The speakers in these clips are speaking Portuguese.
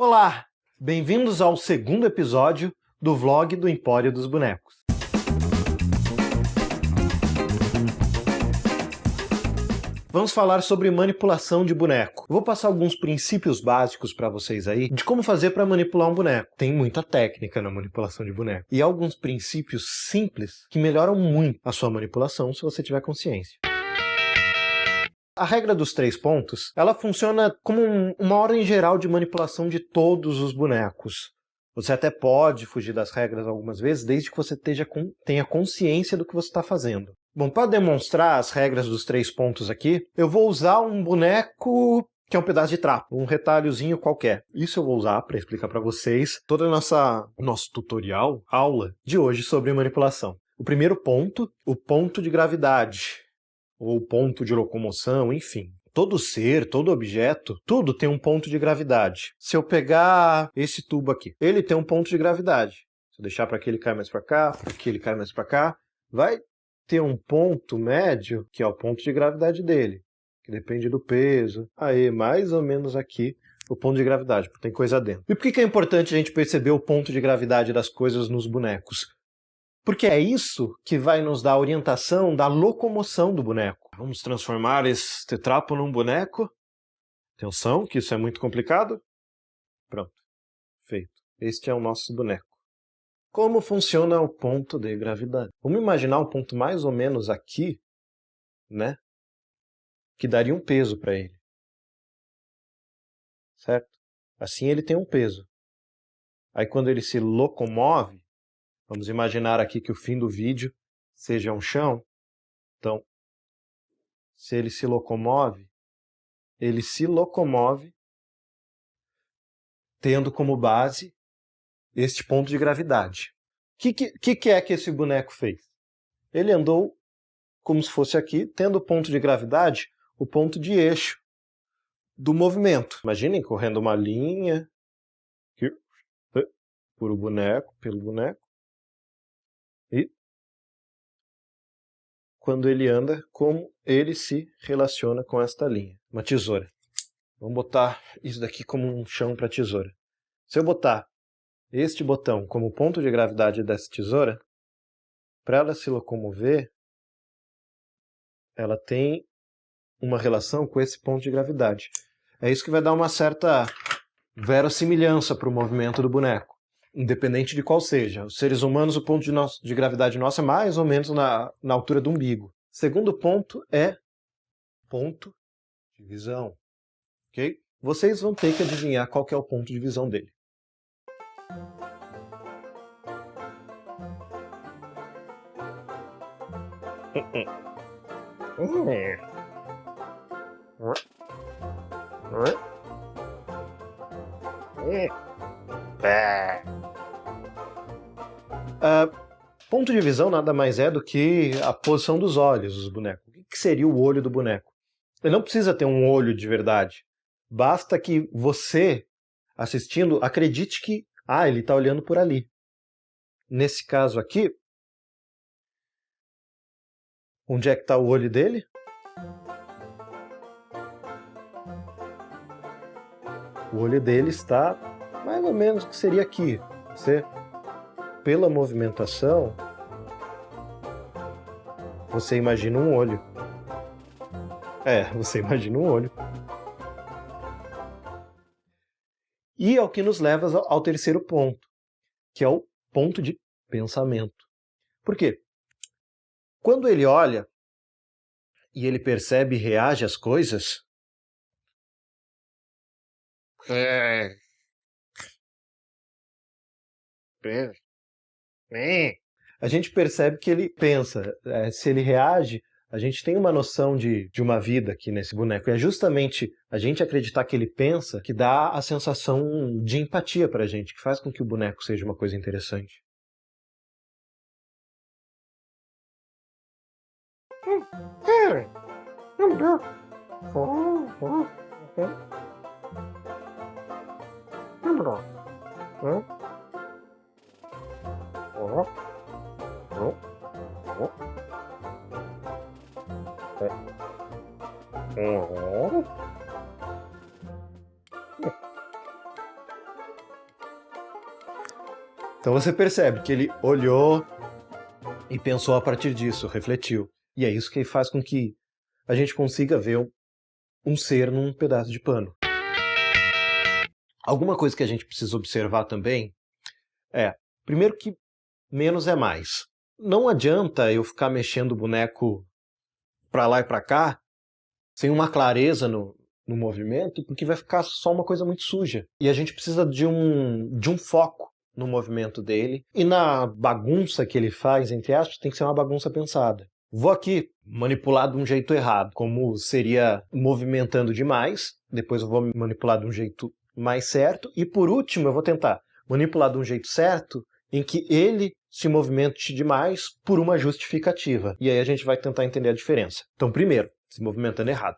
Olá, bem-vindos ao segundo episódio do vlog do Empório dos Bonecos. Vamos falar sobre manipulação de boneco. Eu vou passar alguns princípios básicos para vocês aí de como fazer para manipular um boneco. Tem muita técnica na manipulação de boneco. E alguns princípios simples que melhoram muito a sua manipulação se você tiver consciência. A regra dos 3 pontos, ela funciona como uma ordem geral de manipulação de todos os bonecos. Você até pode fugir das regras algumas vezes, desde que você tenha consciência do que você está fazendo. Bom, para demonstrar as regras dos 3 pontos aqui, eu vou usar um boneco que é um pedaço de trapo, um retalhozinho qualquer. Isso eu vou usar para explicar para vocês toda a nosso tutorial, aula de hoje sobre manipulação. O primeiro ponto, o ponto de gravidade, ou ponto de locomoção, enfim. Todo ser, todo objeto, tudo tem um ponto de gravidade. Se eu pegar esse tubo aqui, ele tem um ponto de gravidade. Se eu deixar para que ele caia mais para cá, para que ele caia mais para cá, vai ter um ponto médio, que é o ponto de gravidade dele, que depende do peso. Aí, mais ou menos aqui, o ponto de gravidade, porque tem coisa dentro. E por que é importante a gente perceber o ponto de gravidade das coisas nos bonecos? Porque é isso que vai nos dar a orientação da locomoção do boneco. Vamos transformar este trapo num boneco. Atenção, que isso é muito complicado. Pronto, feito. Este é o nosso boneco. Como funciona o ponto de gravidade? Vamos imaginar um ponto mais ou menos aqui, né? Que daria um peso para ele. Certo? Assim ele tem um peso. Aí quando ele se locomove, vamos imaginar aqui que o fim do vídeo seja um chão. Então, se ele se locomove tendo como base este ponto de gravidade. O que é que esse boneco fez? Ele andou como se fosse aqui, tendo o ponto de gravidade, o ponto de eixo do movimento. Imaginem correndo uma linha aqui, pelo boneco, e quando ele anda, como ele se relaciona com esta linha. Uma tesoura. Vamos botar isso daqui como um chão para tesoura. Se eu botar este botão como ponto de gravidade dessa tesoura, para ela se locomover, ela tem uma relação com esse ponto de gravidade. É isso que vai dar uma certa verossimilhança para o movimento do boneco, independente de qual seja. Os seres humanos, o ponto de gravidade nosso é mais ou menos na altura do umbigo. Segundo ponto é ponto de visão. Okay? Vocês vão ter que adivinhar qual que é o ponto de visão dele. Ponto de visão nada mais é do que a posição dos olhos dos bonecos. O que seria o olho do boneco? Ele não precisa ter um olho de verdade. Basta que você, assistindo, acredite que ele está olhando por ali. Nesse caso aqui, onde é que está o olho dele? O olho dele está mais ou menos o que seria aqui. Você, pela movimentação, você imagina um olho. Você imagina um olho. E é o que nos leva ao terceiro ponto, que é o ponto de pensamento. Por quê? Quando ele olha e ele percebe e reage às coisas, a gente percebe que ele pensa. Se ele reage, a gente tem uma noção de uma vida aqui nesse boneco. E é justamente a gente acreditar que ele pensa que dá a sensação de empatia pra gente, que faz com que o boneco seja uma coisa interessante. Então você percebe que ele olhou e pensou a partir disso, refletiu. E é isso que faz com que a gente consiga ver um ser num pedaço de pano. Alguma coisa que a gente precisa observar também primeiro que menos é mais. Não adianta eu ficar mexendo o boneco para lá e para cá sem uma clareza no movimento, porque vai ficar só uma coisa muito suja. E a gente precisa de um foco no movimento dele, e na bagunça que ele faz, entre aspas, tem que ser uma bagunça pensada. Vou aqui manipular de um jeito errado, como seria movimentando demais, depois eu vou manipular de um jeito mais certo, e por último eu vou tentar manipular de um jeito certo, em que ele se movimente demais por uma justificativa. E aí a gente vai tentar entender a diferença. Então, primeiro, se movimentando errado.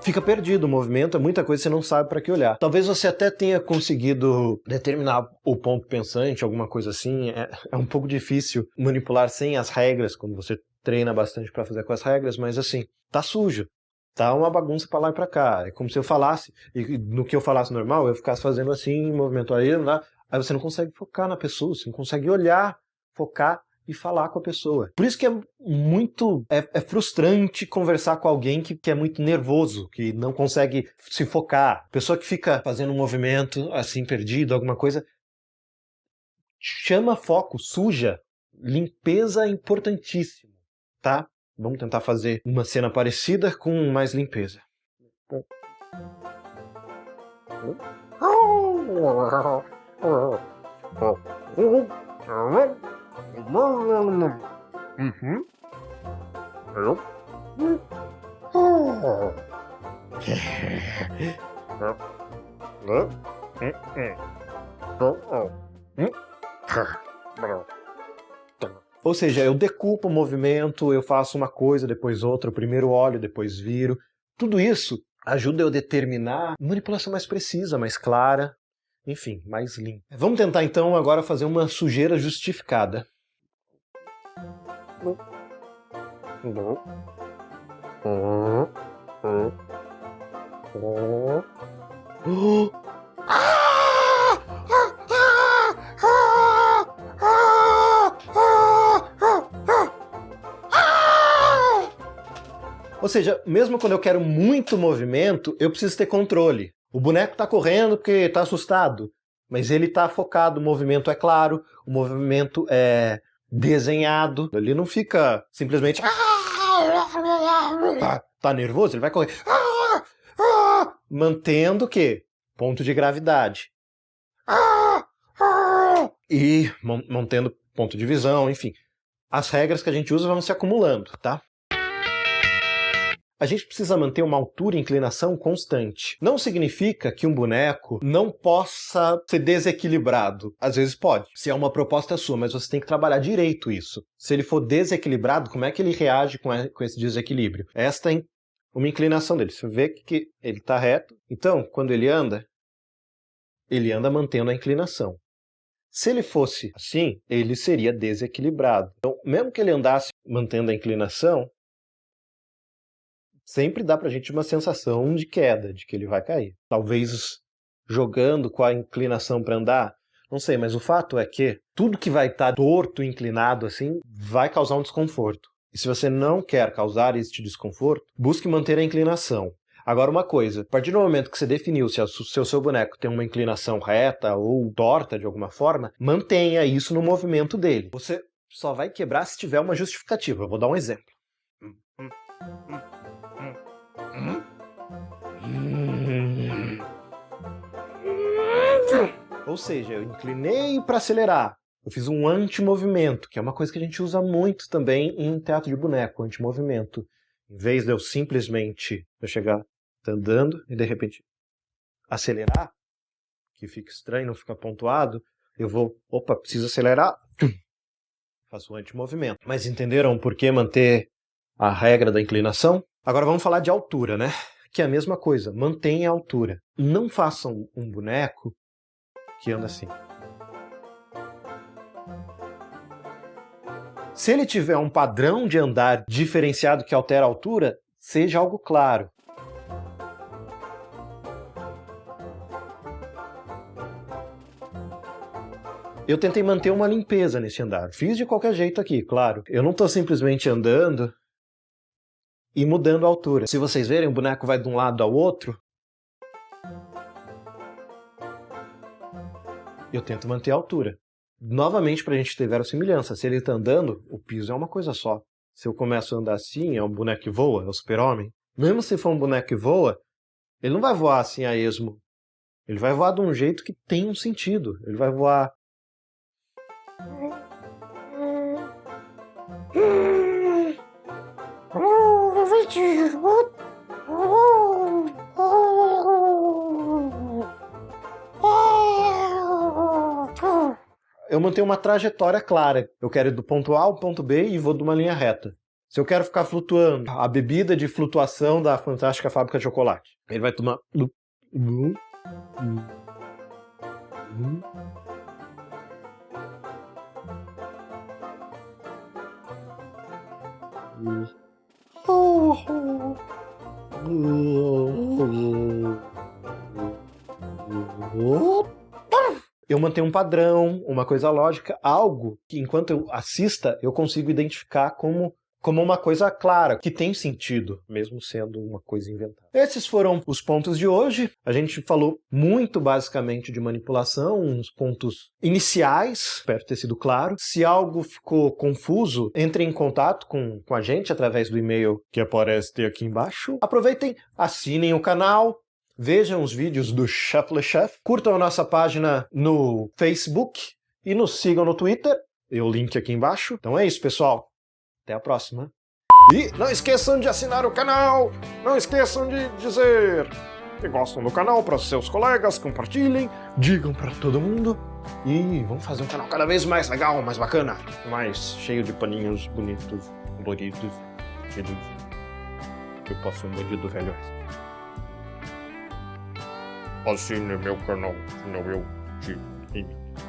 Fica perdido o movimento, é muita coisa que você não sabe para que olhar. Talvez você até tenha conseguido determinar o ponto pensante, alguma coisa assim. É um pouco difícil manipular sem as regras, quando você treina bastante para fazer com as regras, mas assim, tá sujo. Tá uma bagunça para lá e para cá. É como se eu falasse, e no que eu falasse normal, eu ficasse fazendo assim, movimento aí, lá, aí você não consegue focar na pessoa, você não consegue olhar, focar e falar com a pessoa. Por isso que é frustrante conversar com alguém que é muito nervoso, que não consegue se focar. Pessoa que fica fazendo um movimento assim, perdido, alguma coisa. Chama foco, suja. Limpeza é importantíssimo, tá? Vamos tentar fazer uma cena parecida com mais limpeza. Ou seja, eu decupo o movimento, eu faço uma coisa, depois outra, eu primeiro olho, depois viro. Tudo isso ajuda eu a determinar manipulação mais precisa, mais clara, enfim, mais limpa. Vamos tentar então agora fazer uma sujeira justificada. Ou seja, mesmo quando eu quero muito movimento, eu preciso ter controle. O boneco está correndo porque está assustado, mas ele está focado, o movimento é claro, o movimento é desenhado. Ele não fica simplesmente... Tá nervoso? Ele vai correr... Mantendo o quê? Ponto de gravidade. E mantendo ponto de visão, enfim. As regras que a gente usa vão se acumulando, tá? A gente precisa manter uma altura e inclinação constante. Não significa que um boneco não possa ser desequilibrado. Às vezes pode, se é uma proposta sua, mas você tem que trabalhar direito isso. Se ele for desequilibrado, como é que ele reage com esse desequilíbrio? Esta é uma inclinação dele. Você vê que ele está reto. Então, quando ele anda mantendo a inclinação. Se ele fosse assim, ele seria desequilibrado. Então, mesmo que ele andasse mantendo a inclinação, sempre dá pra gente uma sensação de queda, de que ele vai cair. Talvez jogando com a inclinação para andar, não sei, mas o fato é que tudo que vai estar torto, inclinado assim, vai causar um desconforto. E se você não quer causar este desconforto, busque manter a inclinação. Agora uma coisa, a partir do momento que você definiu se o seu boneco tem uma inclinação reta ou torta de alguma forma, mantenha isso no movimento dele. Você só vai quebrar se tiver uma justificativa. Eu vou dar um exemplo. Ou seja, eu inclinei para acelerar. Eu fiz um anti-movimento, que é uma coisa que a gente usa muito também em teatro de boneco, anti-movimento. Em vez de eu simplesmente chegar andando e de repente acelerar, que fica estranho, não fica pontuado, eu vou, preciso acelerar, faço um anti-movimento. Mas entenderam por que manter a regra da inclinação? Agora vamos falar de altura, né? Que é a mesma coisa, mantenha a altura. Não façam um boneco que anda assim. Se ele tiver um padrão de andar diferenciado que altera a altura, seja algo claro. Eu tentei manter uma limpeza nesse andar. Fiz de qualquer jeito aqui, claro. Eu não estou simplesmente andando e mudando a altura. Se vocês verem, o boneco vai de um lado ao outro. Eu tento manter a altura. Novamente, para a gente ter verossimilhança. Se ele está andando, o piso é uma coisa só. Se eu começo a andar assim, é um boneco que voa, é o super-homem. Mesmo se for um boneco que voa, ele não vai voar assim a esmo. Ele vai voar de um jeito que tem um sentido. Ele vai voar... Eu mantenho uma trajetória clara. Eu quero ir do ponto A ao ponto B e vou de uma linha reta. Se eu quero ficar flutuando, a bebida de flutuação da Fantástica Fábrica de Chocolate, ele vai tomar... Eu mantenho um padrão, uma coisa lógica, algo que enquanto eu assista eu consigo identificar como uma coisa clara, que tem sentido, mesmo sendo uma coisa inventada. Esses foram os pontos de hoje. A gente falou muito basicamente de manipulação, uns pontos iniciais, espero ter sido claro. Se algo ficou confuso, entre em contato com a gente através do e-mail que aparece aqui embaixo. Aproveitem, assinem o canal, vejam os vídeos do Chef Le Chef, curtam a nossa página no Facebook e nos sigam no Twitter. O link aqui embaixo. Então é isso, pessoal. Até a próxima. E não esqueçam de assinar o canal. Não esqueçam de dizer que gostam do canal para seus colegas, compartilhem, digam para todo mundo. E vamos fazer um canal cada vez mais legal, mais bacana, mais cheio de paninhos bonitos, coloridos, cheios. Eu posso ser um bandido velho. Assine meu canal, senão eu te imito.